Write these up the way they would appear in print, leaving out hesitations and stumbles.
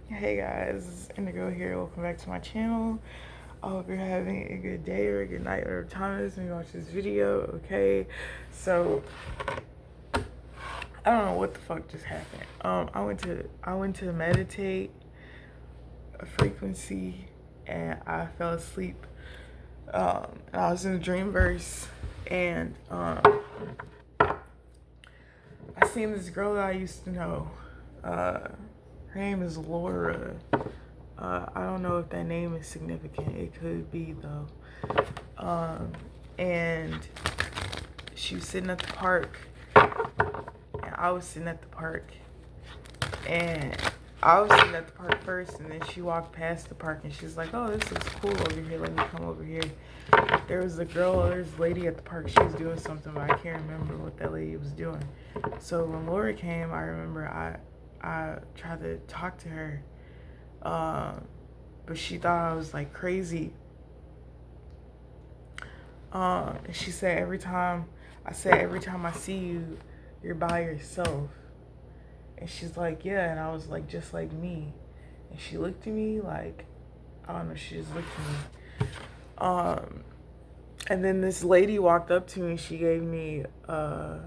Hey guys, this is Indigo here. Welcome back to my channel. I hope you're having a good day or a good night or time it is when you watch this video. Okay, so I don't know what the fuck just happened. I went to meditate a frequency and I fell asleep. And I was in a dream verse and I seen this girl that I used to know. Her name is Laura. I don't know if that name is significant. It could be though. And she was sitting at the park, and I was sitting at the park, and I was sitting at the park first, and then she walked past the park, and she's like, "Oh, this looks cool over here. Let me come over here." There's a lady at the park. She was doing something, but I can't remember what that lady was doing. So when Laura came, I remember I tried to talk to her, but she thought I was like crazy. She said every time I see you, you're by yourself. And she's like, yeah. And I was like, just like me. And she looked at me like, I don't know, she just looked at me. And then this lady walked up to me. She gave me a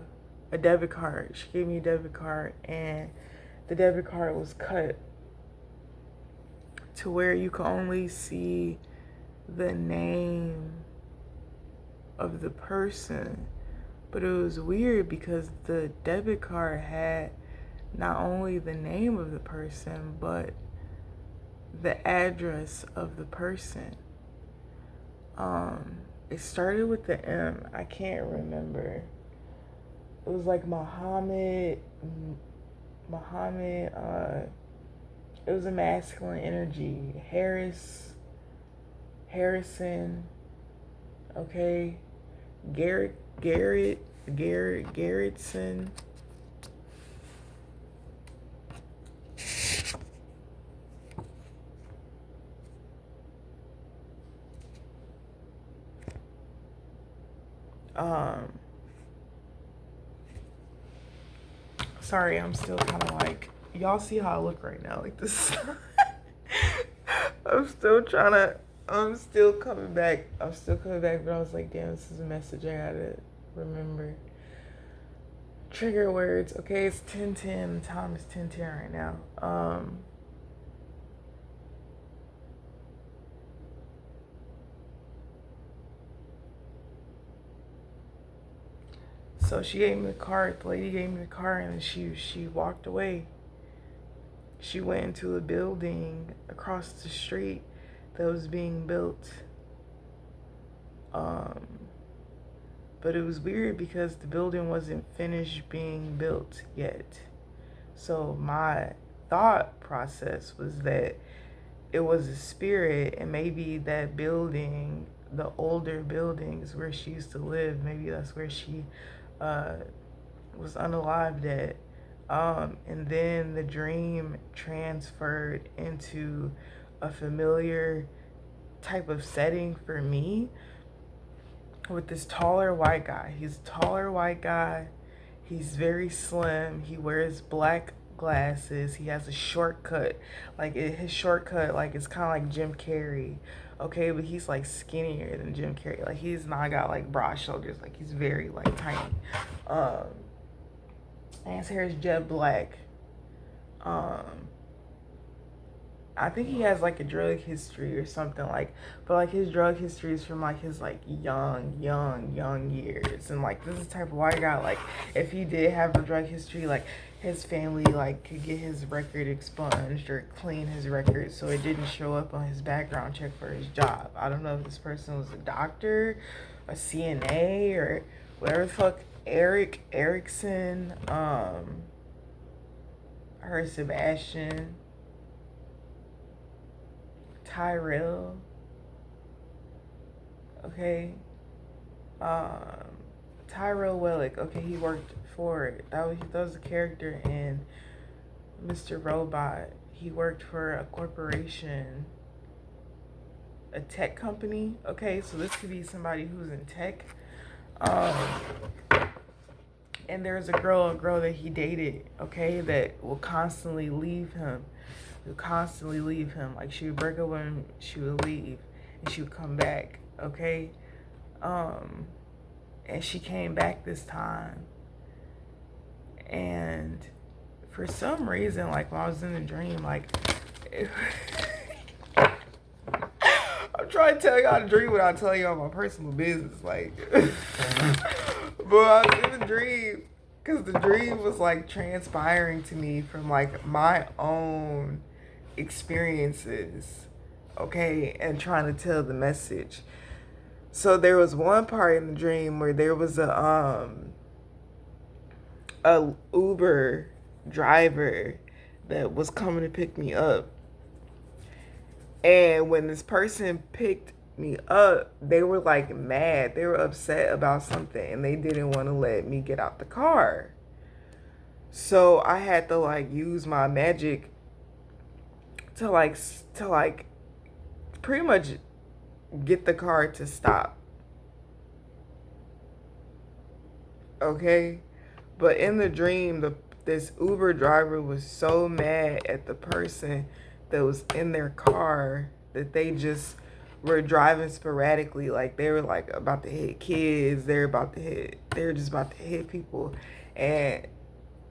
debit card. She gave me a debit card, and the debit card was cut to where you could only see the name of the person. But it was weird because the debit card had not only the name of the person, but the address of the person. It started with the M. I can't remember. It was like Muhammad. It was a masculine energy. Harrison. Okay. Garrettson. Sorry, I'm still kind of like, y'all see how I look right now, like this. I'm still coming back, but I was like, damn, this is a message I gotta remember. Trigger words. Okay, it's 10:10. The time is 10:10 right now. So she gave me the card. The lady gave me the card, and she walked away. She went into a building across the street that was being built. But it was weird because the building wasn't finished being built yet. So my thought process was that it was a spirit, and maybe that building, the older buildings where she used to live, maybe that's where she was unalived at. And then the dream transferred into a familiar type of setting for me with this taller white guy. He's a taller white guy. He's very slim. He wears black glasses. He has a shortcut. His shortcut, like, it's kind of like Jim Carrey. Okay, but he's like skinnier than Jim Carrey. Like, he's not got like broad shoulders. Like, he's very like tiny. And his hair is jet black. I think he has like a drug history or something, like, but like his drug history is from like his like young years. And like, this is the type of white guy, like, if he did have a drug history, like, his family like could get his record expunged or clean his record so it didn't show up on his background check for his job. I don't know if this person was a doctor, a CNA, or whatever the fuck. Erickson, her Sebastian, Tyrell, okay, Tyrell Wellick, okay, he worked for, that was a character in Mr. Robot. He worked for a corporation, a tech company, okay, so this could be somebody who's in tech. And there's a girl that he dated, okay, that will constantly leave him. Would constantly leave him. Like, she would break up with him, she would leave, and she would come back, okay? And she came back this time. And for some reason, like, when I was in the dream, like, I'm trying to tell y'all the dream without telling y'all my personal business, like, but I was in the dream, because the dream was, like, transpiring to me from, like, my own experiences, okay, and trying to tell the message. So there was one part in the dream where there was a Uber driver that was coming to pick me up. And when this person picked me up, they were like mad. They were upset about something and they didn't want to let me get out the car. So I had to like use my magic to like pretty much get the car to stop. Okay? But in the dream, this Uber driver was so mad at the person that was in their car that they just were driving sporadically. Like, they were like about to hit kids. They were just about to hit people. And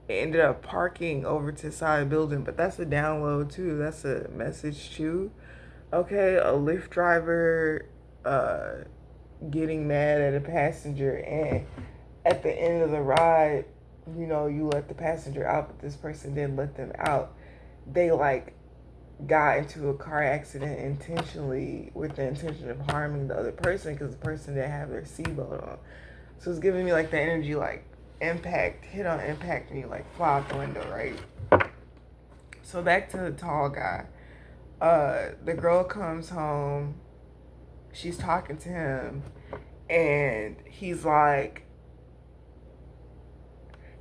it ended up parking over to the side of the building. But that's a download too. That's a message too. Okay, a Lyft driver getting mad at a passenger, and at the end of the ride, you know, you let the passenger out, but this person didn't let them out. They like got into a car accident intentionally with the intention of harming the other person because the person didn't have their seatbelt on. So it's giving me like the energy, like impact, hit on impact me, like fly out the window, right? So back to the tall guy. The girl comes home, she's talking to him, and he's like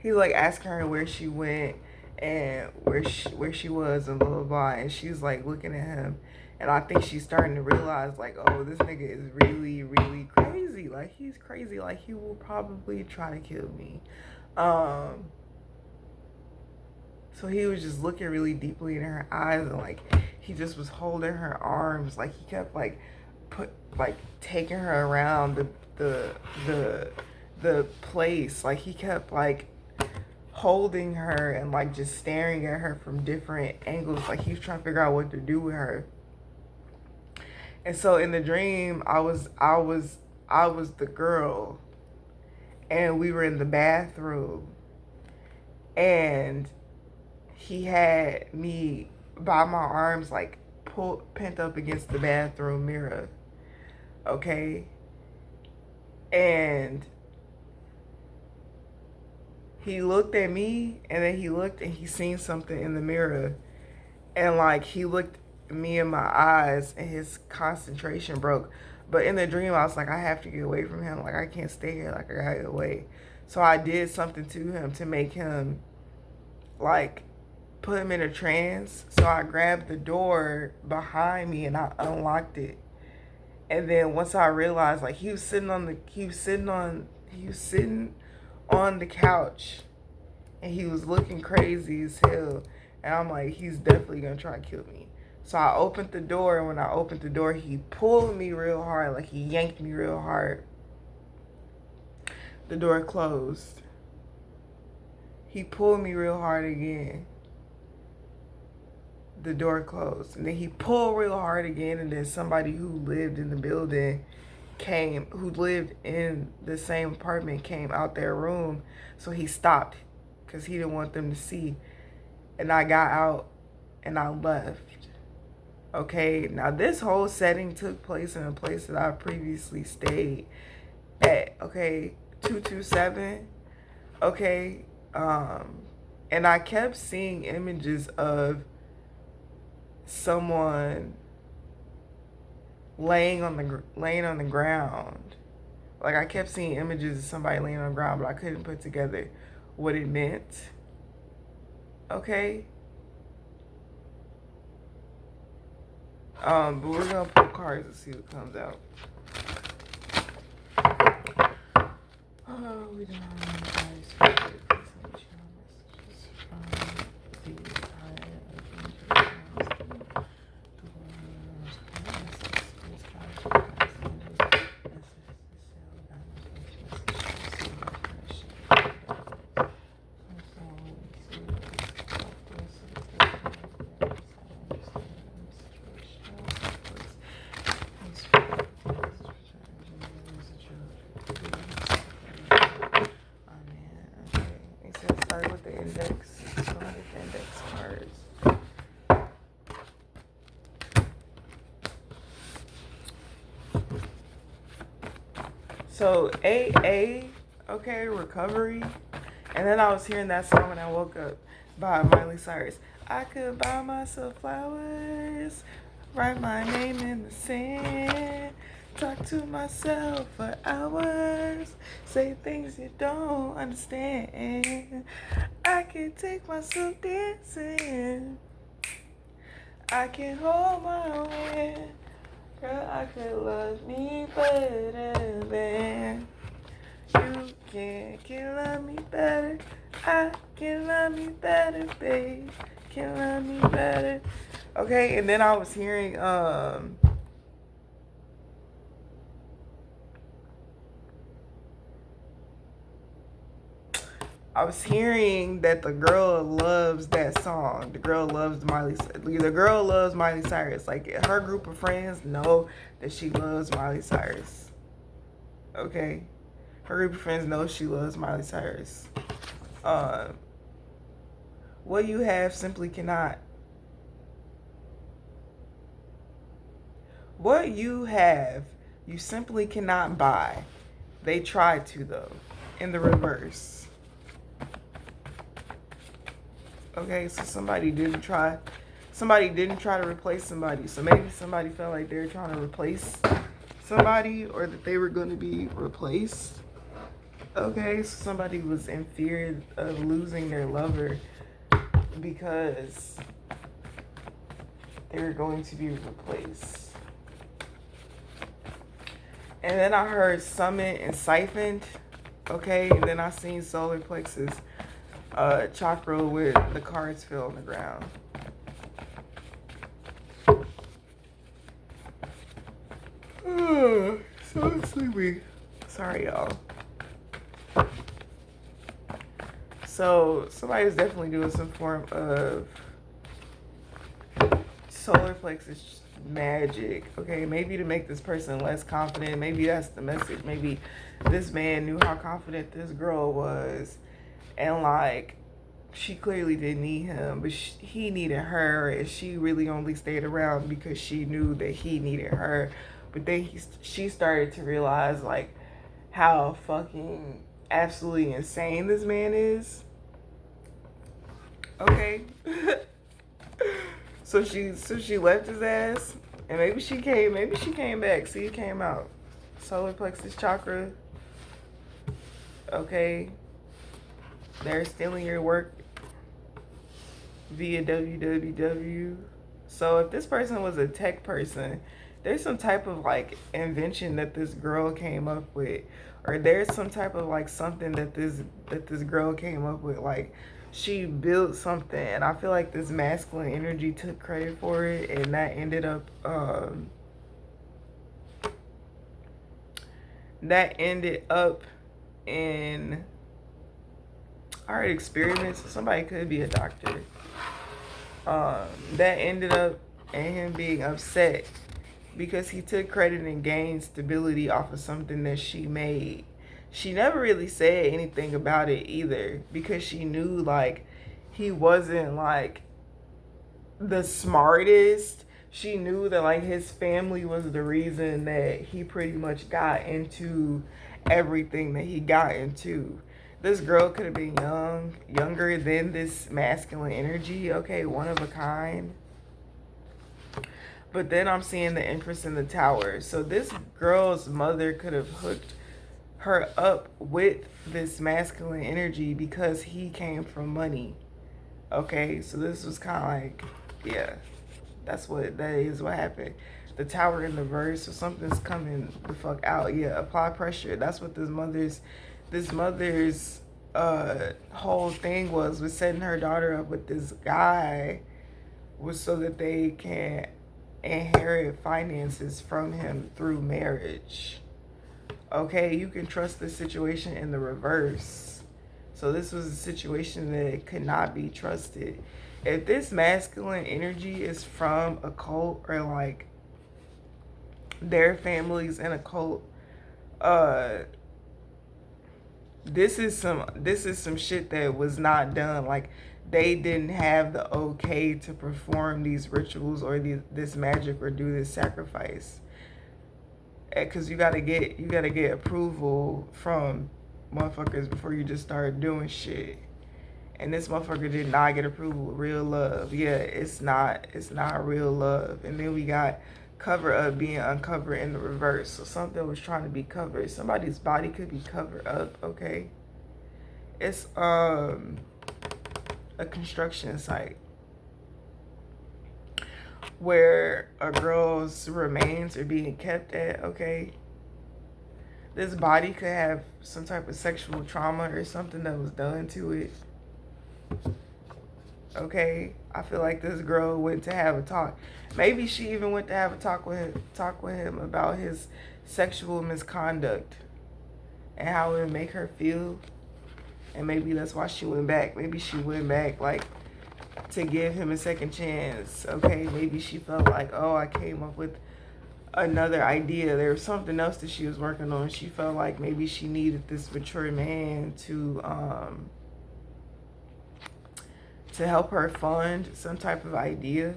asking her where she went and where she was and blah blah blah, and she's like looking at him, and I think she's starting to realize like, oh, this nigga is really really crazy. Like, he's crazy. Like, he will probably try to kill me. So he was just looking really deeply in her eyes, and like he just was holding her arms. Like, he kept like taking her around the place. Like, he kept like holding her and like just staring at her from different angles. Like, he was trying to figure out what to do with her. And so in the dream, I was the girl, and we were in the bathroom, and he had me by my arms like pent up against the bathroom mirror, okay? And he looked at me, and then he looked and he seen something in the mirror, and like he looked me in my eyes and his concentration broke. But in the dream, I was like, I have to get away from him. Like, I can't stay here. Like, I gotta get away. So I did something to him to make him like put him in a trance. So I grabbed the door behind me and I unlocked it. And then once I realized, like, he was sitting on the couch, and he was looking crazy as hell. And I'm like, he's definitely gonna try to kill me. So I opened the door, and when I opened the door, he pulled me real hard, like he yanked me real hard. The door closed. He pulled me real hard again. The door closed. And then he pulled real hard again, and then somebody who lived in the building who lived in the same apartment came out their room. So he stopped because he didn't want them to see. And I got out and I left. Okay, now this whole setting took place in a place that I previously stayed at, okay, 227, okay, and I kept seeing images of someone laying on the ground. Like, I kept seeing images of somebody laying on the ground, but I couldn't put together what it meant, okay? But we're gonna pull cards and see what comes out. Oh, we don't Start with the index. So I get the index cards. So AA, okay, recovery. And then I was hearing that song when I woke up by Miley Cyrus. I could buy myself flowers, write my name in the sand, talk to myself for hours, say things you don't understand. I can take myself dancing, I can hold my own hand. Girl, I could love me better than you can love me better. I can love me better, babe. Can love me better. Okay, and then I was hearing that the girl loves that song. The girl loves Miley Cyrus. Like, her group of friends know that she loves Miley Cyrus. Okay? Her group of friends know she loves Miley Cyrus. What you have simply cannot. What you have, you simply cannot buy. They tried to, though, in the reverse. Okay, so somebody didn't try to replace somebody. So maybe somebody felt like they were trying to replace somebody, or that they were going to be replaced. Okay, so somebody was in fear of losing their lover because they were going to be replaced. And then I heard summit and siphoned. Okay, and then I seen solar plexus chakra with the cards fell on the ground. So sleepy. Sorry, y'all. So somebody's definitely doing some form of solar plexus magic. Okay, maybe to make this person less confident. Maybe that's the message. Maybe this man knew how confident this girl was, and like, she clearly didn't need him, but he needed her, and she really only stayed around because she knew that he needed her. But then she started to realize like how fucking absolutely insane this man is. Okay. So she left his ass, and maybe she came back. See, it came out. Solar plexus chakra. Okay. They're stealing your work via www. So if this person was a tech person, there's some type of like invention that this girl came up with, or there's some type of like something that this girl came up with. Like, she built something, and I feel like this masculine energy took credit for it, and that ended up in art experiments. Somebody could be a doctor. That ended up in him being upset because he took credit and gained stability off of something that she made. She never really said anything about it either, because she knew like he wasn't like the smartest. She knew that like his family was the reason that he pretty much got into everything that he got into. This girl could have been younger than this masculine energy. Okay, one of a kind. But then I'm seeing the Empress in the Tower. So this girl's mother could have hooked her up with this masculine energy because he came from money. Okay, so this was kind of like, yeah, that is what happened. The Tower in the verse, so something's coming the fuck out. Yeah, apply pressure. That's what this mother's whole thing was with setting her daughter up with this guy was so that they can inherit finances from him through marriage. Okay, you can trust the situation in the reverse. So this was a situation that could not be trusted. If this masculine energy is from a cult or like their families in a cult, uh this is some shit that was not done. Like they didn't have the okay to perform these rituals or this magic or do this sacrifice. Because you gotta get approval from motherfuckers before you just start doing shit. And this motherfucker did not get approval. Real love, yeah, it's not real love. And then we got cover up being uncovered in the reverse. So something was trying to be covered. Somebody's body could be covered up. Okay, it's a construction site where a girl's remains are being kept at. Okay, this body could have some type of sexual trauma or something that was done to it. Okay, I feel like this girl went to have a talk. Maybe she even went to have a talk with him about his sexual misconduct and how it would make her feel. And maybe that's why she went back. Maybe she went back like to give him a second chance. Okay, maybe she felt like, oh, I came up with another idea. There was something else that she was working on. She felt like maybe she needed this mature man to help her fund some type of idea.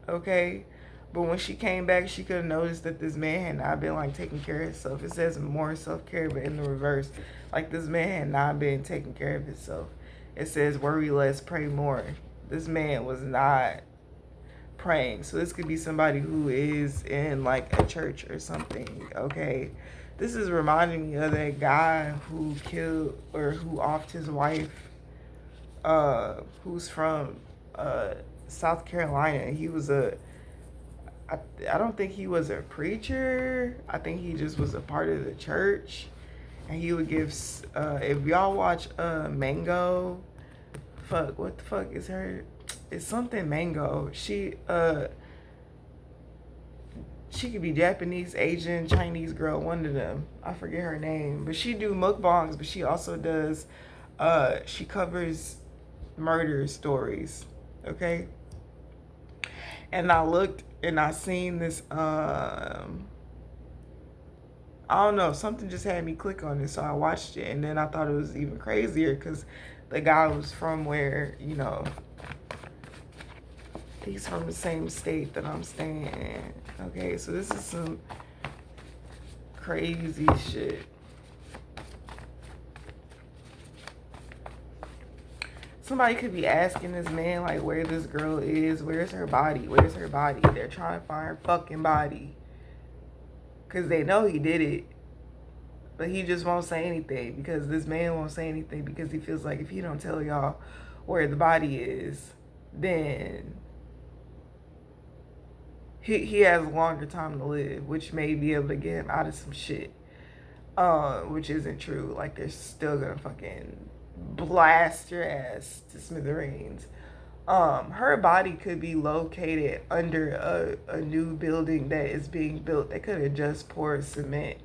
Okay, but when she came back, she could have noticed that this man had not been like taking care of himself. It says more self-care, but in the reverse, like this man had not been taking care of himself. It says worry less, pray more. This man was not praying. So this could be somebody who is in like a church or something. Okay, this is reminding me of that guy who killed or who offed his wife, who's from South Carolina. He was I don't think he was a preacher. I think he just was a part of the church. And he would give, if y'all watch Mango, what the fuck is her? It's something Mango. She could be Japanese, Asian, Chinese girl, one of them. I forget her name. But she do mukbangs, but she also does, she covers murder stories. Okay? And I looked and I seen this, I don't know, something just had me click on it, so I watched it, and then I thought it was even crazier because the guy was from where, you know, he's from the same state that I'm staying in. Okay, so this is some crazy shit. Somebody could be asking this man, like, where this girl is. Where's her body? Where's her body? They're trying to find her fucking body. Because they know he did it. But he just won't say anything. Because this man won't say anything. Because he feels like if he don't tell y'all where the body is, then he has a longer time to live. Which may be able to get him out of some shit. Which isn't true. Like, they're still gonna fucking blast your ass to smithereens. Her body could be located under a new building that is being built. They could have just poured cement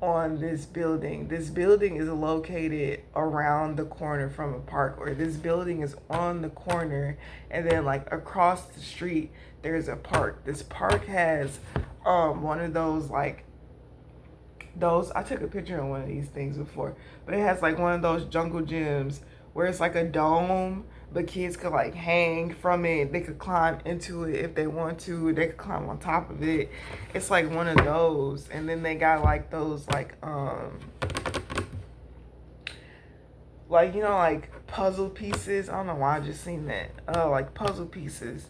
on this building. This building is located around the corner from a park, or this building is on the corner, and then like across the street there's a park. This park has one of those like I took a picture of one of these things before, but it has like one of those jungle gyms where it's like a dome, but kids could like hang from it. They could climb into it if they want to. They could climb on top of it. It's like one of those. And then they got like those like you know, like puzzle pieces. I don't know why I just seen that. Like puzzle pieces.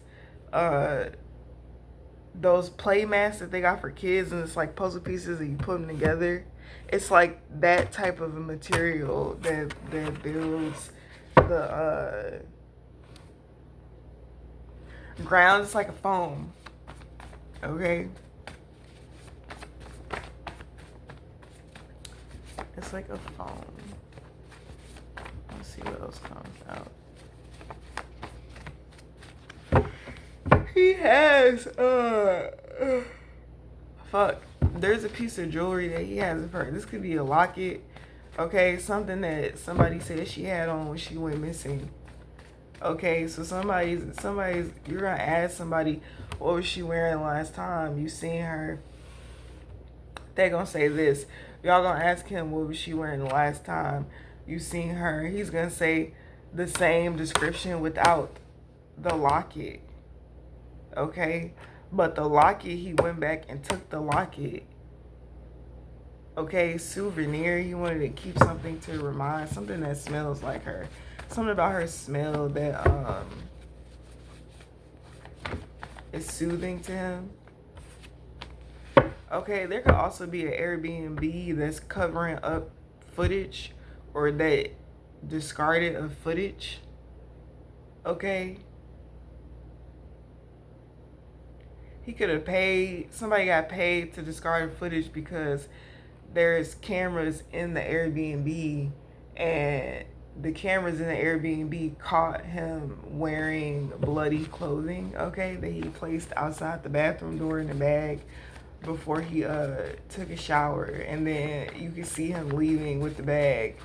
Those play mats that they got for kids, and it's like puzzle pieces and you put them together. It's like that type of a material that builds the ground. It's like a foam. Okay, It's like a phone. Let's see what else comes out. He has fuck. There's a piece of jewelry that he has of her. This could be a locket. Okay, something that somebody said she had on when she went missing. Okay, so somebody's you're gonna ask somebody what was she wearing last time you seen her. They gonna say this. Y'all gonna ask him what was she wearing the last time you seen her. He's gonna say the same description without the locket. Okay? But the locket, he went back and took the locket. Okay, souvenir. He wanted to keep something to remind, something that smells like her. Something about her smell that is soothing to him. Okay, there could also be an Airbnb that's covering up footage or that discarded of footage. Okay. He could have paid, somebody got paid to discard footage because there's cameras in the Airbnb and the cameras in the Airbnb caught him wearing bloody clothing, okay, that he placed outside the bathroom door in the bag before he took a shower. And then you can see him leaving with the bag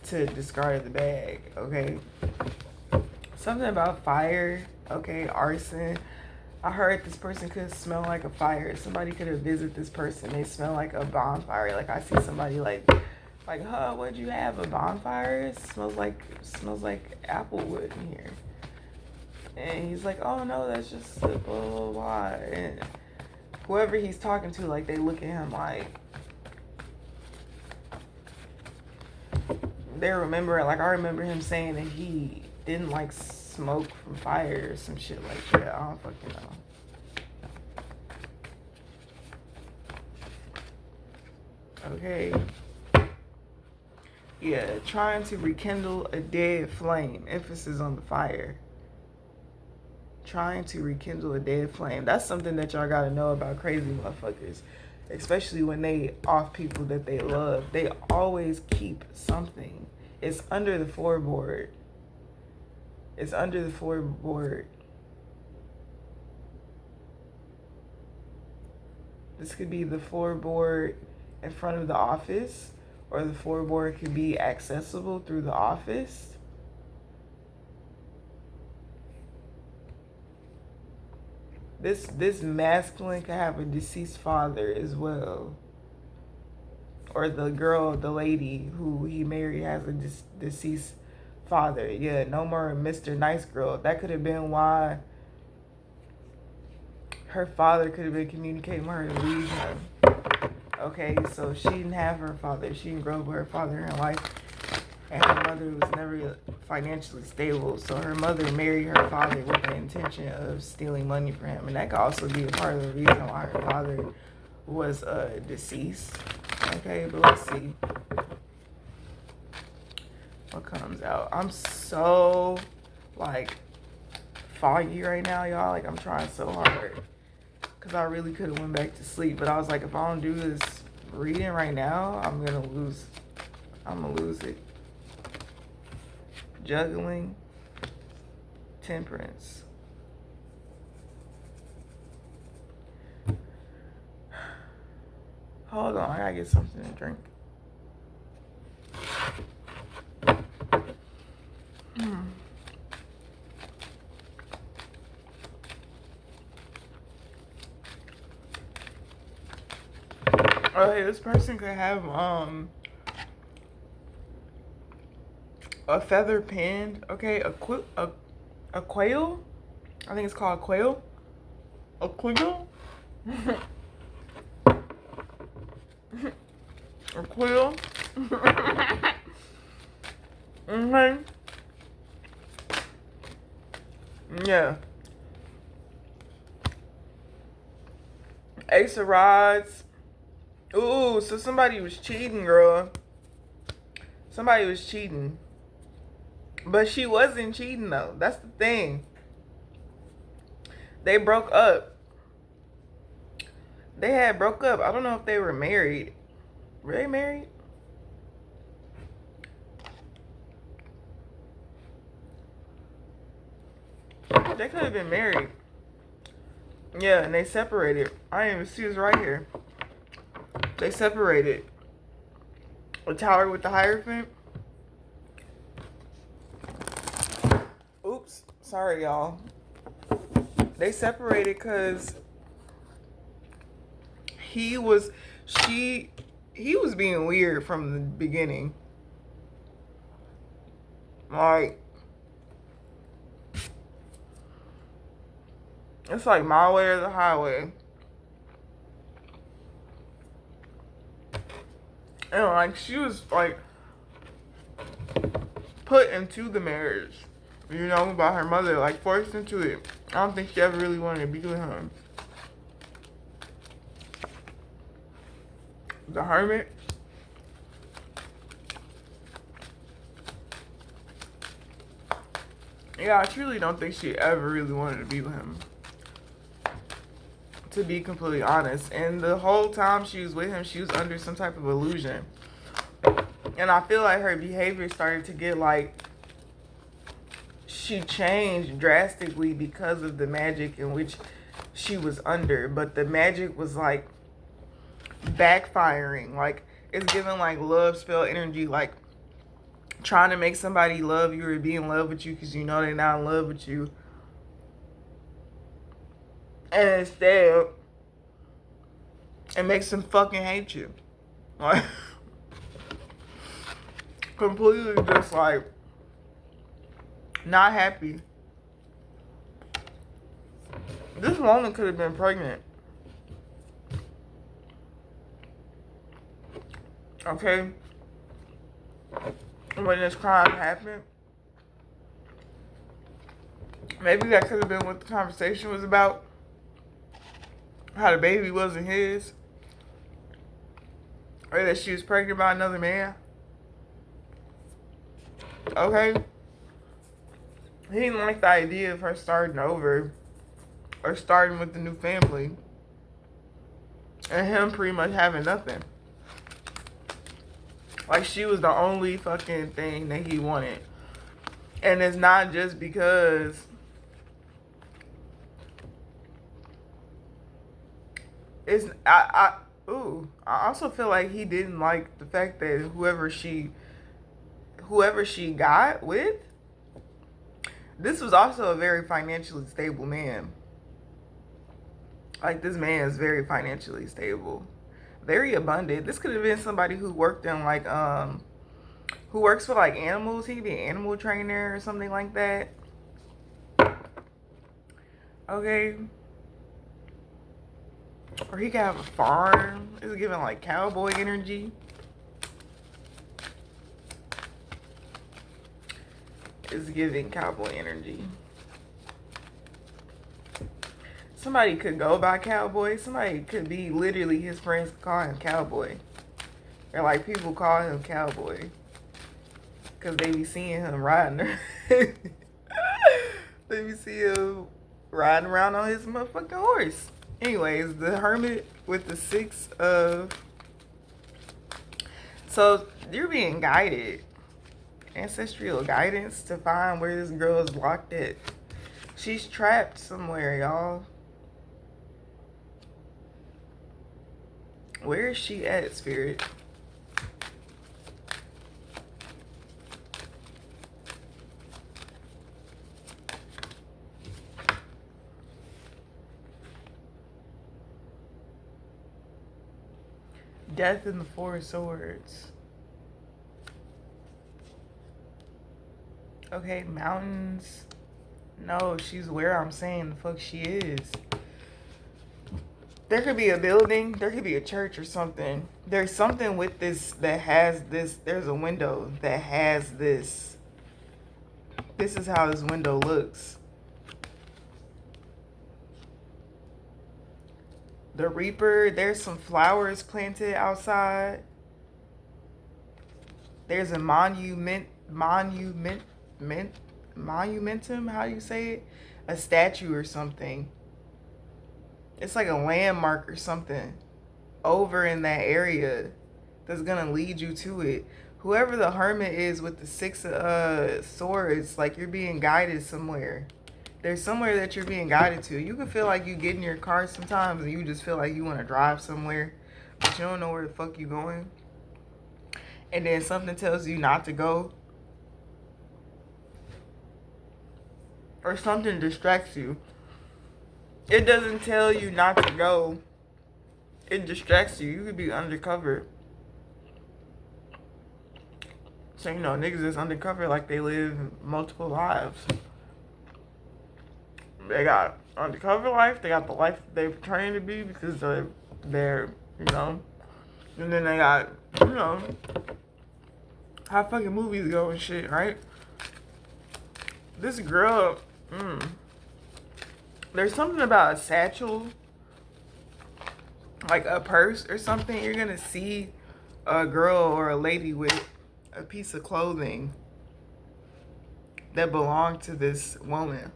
to discard the bag, okay? Something about fire, okay, arson. I heard this person could smell like a fire. Somebody could have visited this person. They smell like a bonfire. Like I see somebody like, huh, what'd you have? A bonfire? It smells like applewood in here. And he's like, oh no, that's just blah blah blah. And whoever he's talking to, like they look at him like they remember. Like I remember him saying that he didn't like smoke from fire or some shit like that. I don't fucking know. Okay. Yeah, trying to rekindle a dead flame. Emphasis on the fire. Trying to rekindle a dead flame. That's something that y'all gotta know about crazy motherfuckers. Especially when they off people that they love. They always keep something. It's under the floorboard. It's under the floorboard. This could be the floorboard in front of the office, or the floorboard could be accessible through the office. This masculine could have a deceased father as well. Or the girl, the lady who he married has a deceased father. Yeah, no more Mr. Nice Girl. That could have been why her father could have been communicating with her to leave him. Okay, so she didn't have her father. She didn't grow up with her father in her life. And her mother was never financially stable. So her mother married her father with the intention of stealing money from him. And that could also be a part of the reason why her father was deceased. Okay, but let's see what comes out. I'm so like foggy right now, y'all. Like I'm trying so hard because I really could have went back to sleep, but I was like, if I don't do this reading right now, I'm gonna lose it. Juggling, temperance. Hold on, I gotta get something to drink. Okay, this person could have a feather pen. Okay, a quail. I think it's called a quail. A quail. A quail. Okay. Yeah. Ace of Rods. Ooh, so somebody was cheating, girl. Somebody was cheating. But she wasn't cheating, though. That's the thing. They broke up. They had broke up. I don't know if they were married. Were they married? They could have been married. Yeah, and they separated. I didn't even see this right here. They separated. The tower with the Hierophant. Oops. Sorry, y'all. They separated because he was being weird from the beginning. Like, it's like my way or the highway. And like she was like put into the marriage, you know, by her mother, like forced into it. I don't think she ever really wanted to be with him. The Hermit. Yeah, I truly don't think she ever really wanted to be with him. To be completely honest. And the whole time she was with him, she was under some type of illusion. And I feel like her behavior started to get like, she changed drastically because of the magic in which she was under. But the magic was like backfiring. Like, it's giving like love spell energy, like trying to make somebody love you or be in love with you because you know they're not in love with you. And instead, it makes them fucking hate you. Like, completely just like not happy. This woman could have been pregnant. Okay? When this crime happened. Maybe that could have been what the conversation was about. How the baby wasn't his. Or that she was pregnant by another man. Okay? He didn't like the idea of her starting over. Or starting with the new family. And him pretty much having nothing. Like, she was the only fucking thing that he wanted. And it's not just because I also feel like he didn't like the fact that whoever she got with, this was also a very financially stable man. Like, this man is very financially stable, very abundant. This could have been somebody who worked in like who works with like animals. He could be an animal trainer or something like that. Okay. Or he could have a farm. It's giving like cowboy energy. It's giving cowboy energy. Somebody could go by cowboy. Somebody could be literally his friends call him cowboy. Or like people call him cowboy. Because they be seeing him riding. They be seeing him riding around on his motherfucking horse. Anyways, the Hermit with the 6 of... So, you're being guided. Ancestral guidance to find where this girl is locked at. She's trapped somewhere, y'all. Where is she at, Spirit? Death in the 4 of Swords. Okay, mountains. No, she's where I'm saying the fuck she is. There could be a building. There could be a church or something. There's something with this that has this. There's a window that has this. This is how this window looks. The Reaper. There's some flowers planted outside. There's a monumentum. How do you say it? A statue or something. It's like a landmark or something over in that area that's gonna lead you to it. Whoever the Hermit is with the 6 of Swords, like, you're being guided somewhere. There's somewhere that you're being guided to. You can feel like you get in your car sometimes and you just feel like you want to drive somewhere, but you don't know where the fuck you going. And then something tells you not to go, or something distracts you. It doesn't tell you not to go. It distracts you. You could be undercover. So, you know, niggas is undercover like they live multiple lives. They got undercover life. They got the life that they've trained to be because they're, you know. And then they got, you know, how fucking movies go and shit, right? This girl, there's something about a satchel, like a purse or something. You're gonna see a girl or a lady with a piece of clothing that belonged to this woman.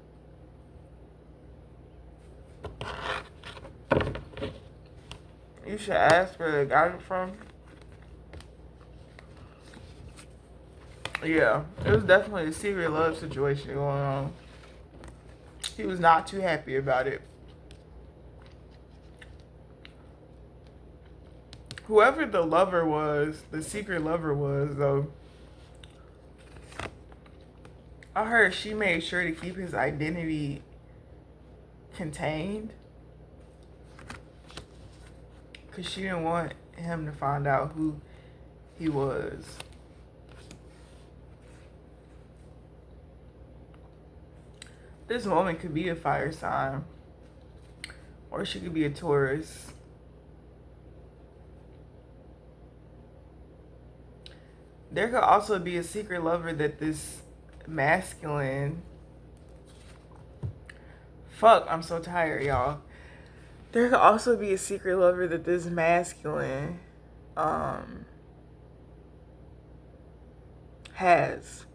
You should ask where they got it from. Yeah, it was definitely a secret love situation going on. He was not too happy about it. Whoever the lover was, the secret lover was, though, I heard she made sure to keep his identity contained because she didn't want him to find out who he was. This woman could be a fire sign, or she could be a Taurus. There could also be a secret lover that this masculine... Fuck, I'm so tired, y'all. There could also be a secret lover that this masculine has.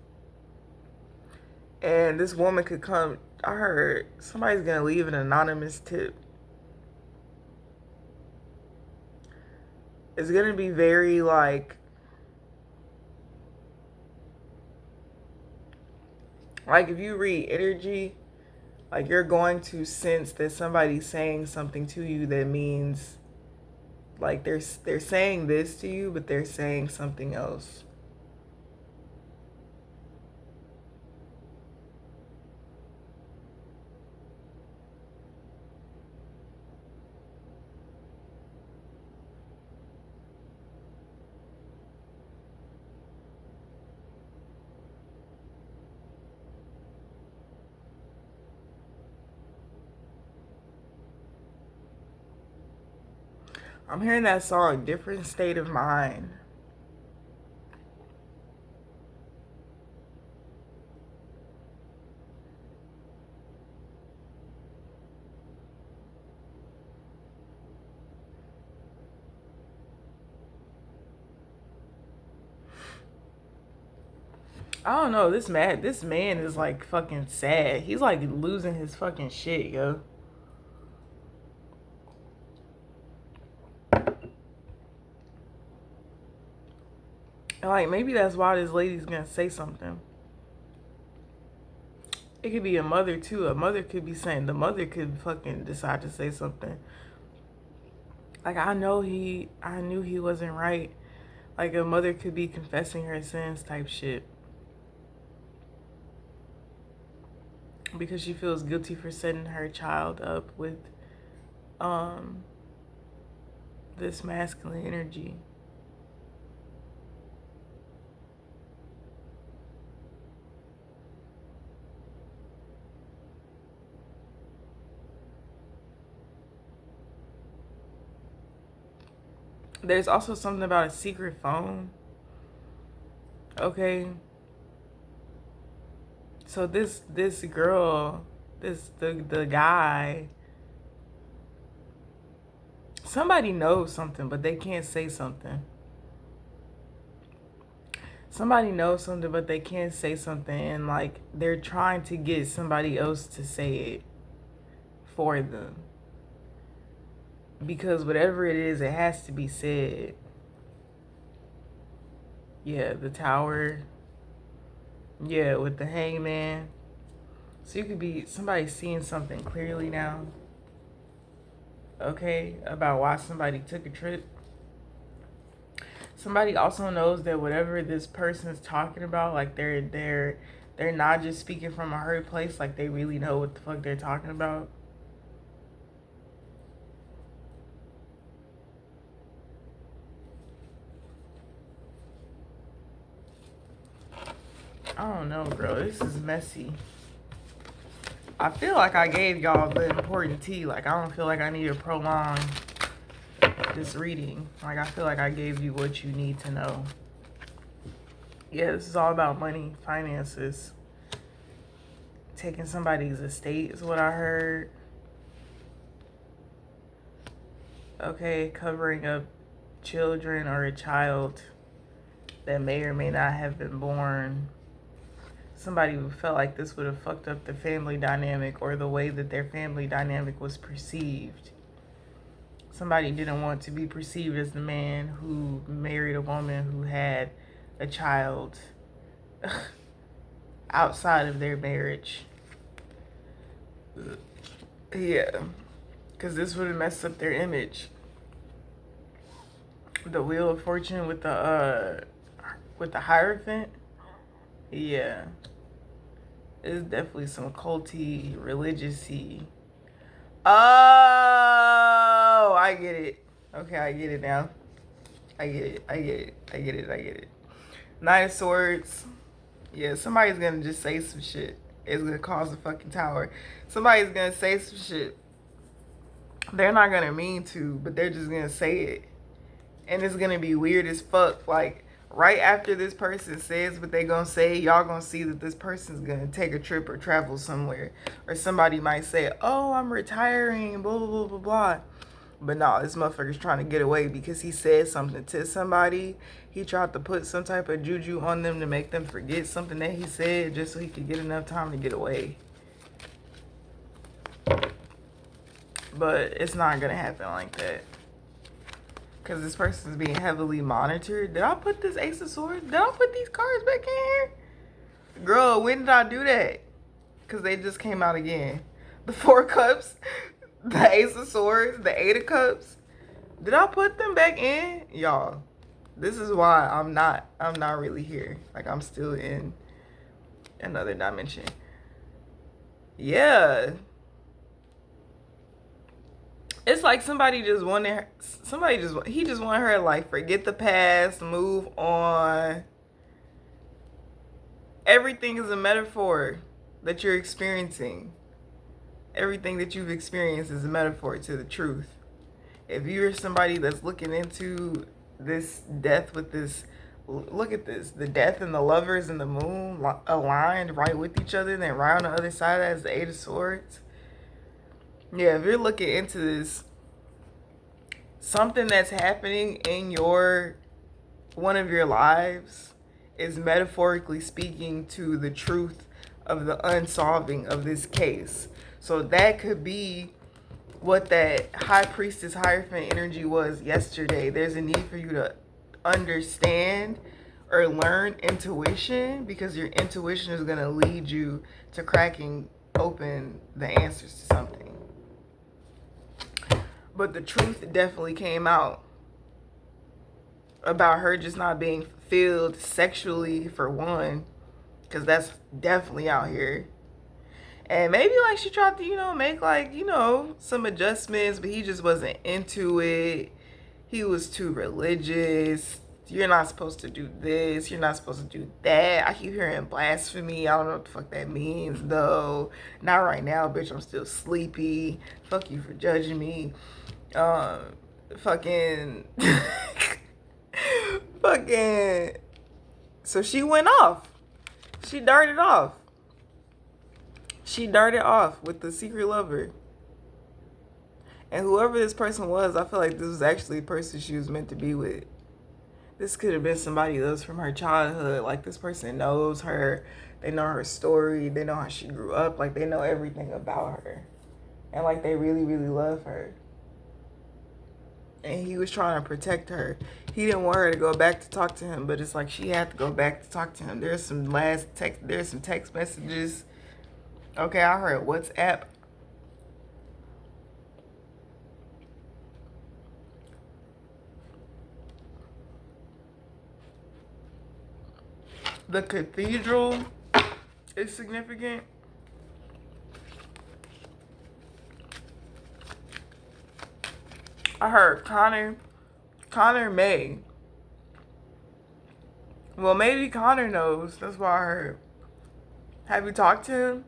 And this woman could come... I heard somebody's gonna leave an anonymous tip. It's gonna be very like if you read energy, like you're going to sense that somebody's saying something to you that means like they're saying this to you, but they're saying something else. I'm hearing that song, Different State of Mind. I don't know, this man is like fucking sad. He's like losing his fucking shit, yo. And like maybe that's why this lady's gonna say something. It could be a mother too. A mother could be saying, the mother could fucking decide to say something. Like I knew he wasn't right. Like a mother could be confessing her sins type shit. Because she feels guilty for setting her child up with this masculine energy. There's also something about a secret phone. Okay. So this girl, the guy, somebody knows something, but they can't say something. Somebody knows something, but they can't say something, and like they're trying to get somebody else to say it for them. Because whatever it is, it has to be said. Yeah, the tower. Yeah, with the hangman. So you could be somebody seeing something clearly now, okay, about why somebody took a trip. Somebody also knows that whatever this person's talking about, like they're not just speaking from a hurt place, like they really know what the fuck they're talking about. I don't know, bro. This is messy. I feel like I gave y'all the important tea. Like, I don't feel like I need to prolong this reading. Like, I feel like I gave you what you need to know. Yeah, this is all about money, finances. Taking somebody's estate is what I heard. Okay, covering up children or a child that may or may not have been born. Somebody who felt like this would have fucked up the family dynamic or the way that their family dynamic was perceived. Somebody didn't want to be perceived as the man who married a woman who had a child outside of their marriage. Yeah, because this would have messed up their image. The Wheel of Fortune with the Hierophant. Yeah, it's definitely some culty, religious-y. Oh, I get it. Okay, I get it now. I get it. I get it. I get it. I get it. Knight of Swords. Yeah, somebody's gonna just say some shit. It's gonna cause a fucking tower. Somebody's gonna say some shit. They're not gonna mean to, but they're just gonna say it. And it's gonna be weird as fuck. Like, right after this person says what they gonna say, y'all gonna see that this person's gonna take a trip or travel somewhere. Or somebody might say, oh, I'm retiring, blah, blah, blah, blah, blah. But no, this motherfucker's trying to get away because he said something to somebody. He tried to put some type of juju on them to make them forget something that he said just so he could get enough time to get away. But it's not gonna happen like that. Because this person's being heavily monitored. Did I put this Ace of Swords? Did I put these cards back in here? Girl, when did I do that? Because they just came out again. The Four Cups, the Ace of Swords, the Eight of Cups. Did I put them back in? Y'all, this is why I'm not really here. Like, I'm still in another dimension. Yeah. It's like he just wanted her to, like, forget the past, move on. Everything is a metaphor that you're experiencing. Everything that you've experienced is a metaphor to the truth. If you're somebody that's looking into this death with this, look at this, the death and the lovers and the moon aligned right with each other, and then right on the other side as the Eight of Swords. Yeah, if you're looking into this, something that's happening in one of your lives is metaphorically speaking to the truth of the unsolving of this case. So that could be what that High Priestess Hierophant energy was yesterday. There's a need for you to understand or learn intuition, because your intuition is going to lead you to cracking open the answers to something. But the truth definitely came out about her just not being fulfilled sexually, for one, because that's definitely out here. And maybe, like, she tried to, make, like, some adjustments, but he just wasn't into it. He was too religious. You're not supposed to do this. You're not supposed to do that. I keep hearing blasphemy. I don't know what the fuck that means, though. Not right now, bitch. I'm still sleepy. Fuck you for judging me. Fucking. So she went off. She darted off. She darted off with the secret lover. And whoever this person was, I feel like this was actually the person she was meant to be with. This could have been somebody else from her childhood. Like, this person knows her. They know her story. They know how she grew up. Like, they know everything about her. And, like, they really, really love her. And he was trying to protect her. He didn't want her to go back to talk to him, but it's like she had to go back to talk to him. There's some text messages Okay, I heard WhatsApp. The cathedral is significant. I heard Connor May. Well, maybe Connor knows. That's what I heard. Have you talked to him?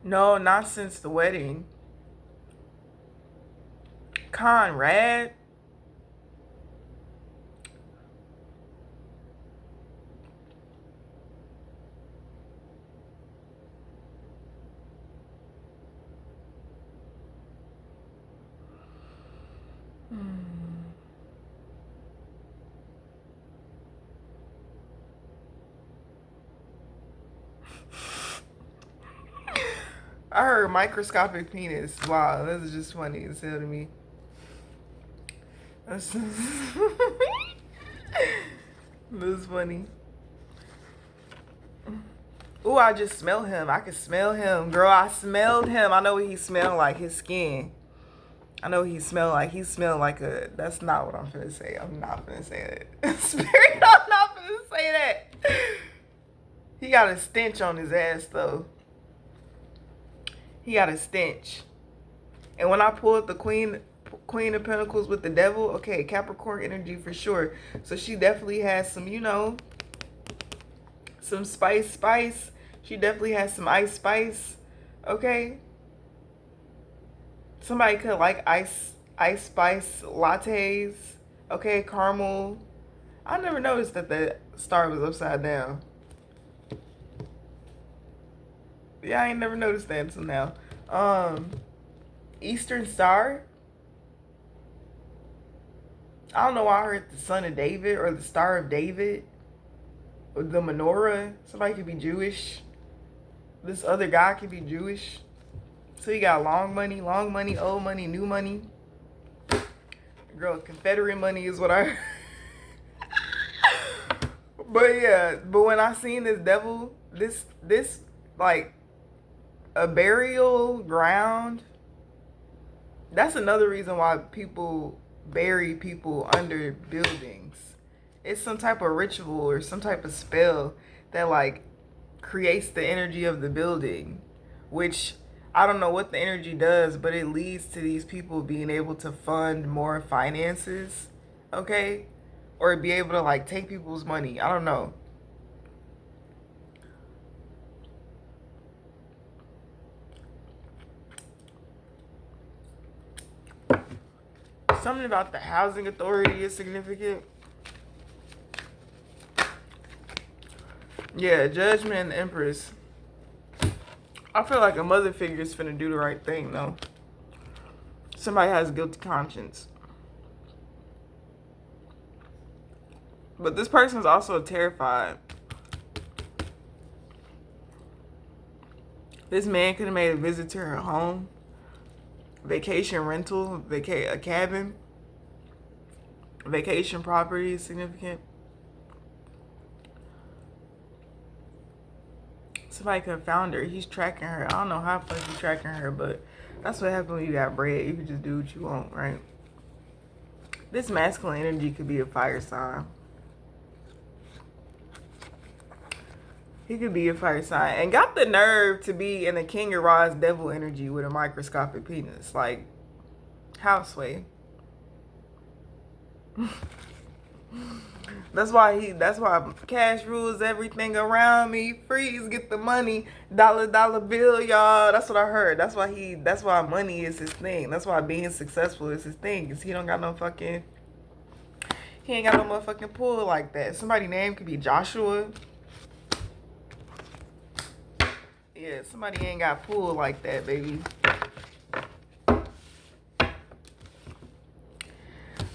No, not since the wedding. Conrad? I heard microscopic penis. Wow, this is just funny as hell to me. That's this is funny. Ooh, I just smell him. I can smell him. Girl, I smelled him. I know what he smelled like. His skin. I know what he smelled like. He smelled like a... That's not what I'm finna say. I'm not finna say that. Spirit, I'm not finna say that. He got a stench on his ass, though. He got a stench. And when I pulled the Queen of Pentacles with the Devil, okay, Capricorn energy for sure. So she definitely has some, you know, some spice. She definitely has some ice spice, okay? Somebody could like ice spice lattes, okay, caramel. I never noticed that the star was upside down. Yeah, I ain't never noticed that until now. Eastern Star. I don't know why I heard the Son of David or the Star of David. Or the menorah. Somebody could be Jewish. This other guy could be Jewish. So you got long money, old money, new money. Girl, Confederate money is what I heard. But yeah, but when I seen this devil, this like a burial ground, that's another reason why people bury people under buildings. It's some type of ritual or some type of spell that like creates the energy of the building, which I don't know what the energy does, but it leads to these people being able to fund more finances, okay? Or be able to like take people's money. I don't know. Something about the housing authority is significant. Yeah, Judgment and the Empress. I feel like a mother figure is finna do the right thing, though. Somebody has a guilty conscience. But this person's also terrified. This man could have made a visit to her home. Vacation rental, a cabin. Vacation property is significant. Somebody could have found her. He's tracking her. I don't know how fuck he's tracking her, but that's what happens when you got bread. You can just do what you want, right? This masculine energy could be a fire sign. He could be a fire sign. And got the nerve to be in a King of Ra's devil energy with a microscopic penis. Like, houseway. That's why cash rules everything around me. Freeze, get the money. Dollar bill, y'all. That's what I heard. That's why money is his thing. That's why being successful is his thing. Cause he ain't got no motherfucking pull like that. Somebody's name could be Joshua. Yeah, somebody ain't got pull like that, baby.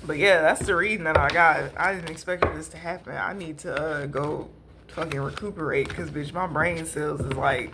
But yeah, that's the reading that I got. I didn't expect this to happen. I need to go fucking recuperate because, bitch, my brain cells is like...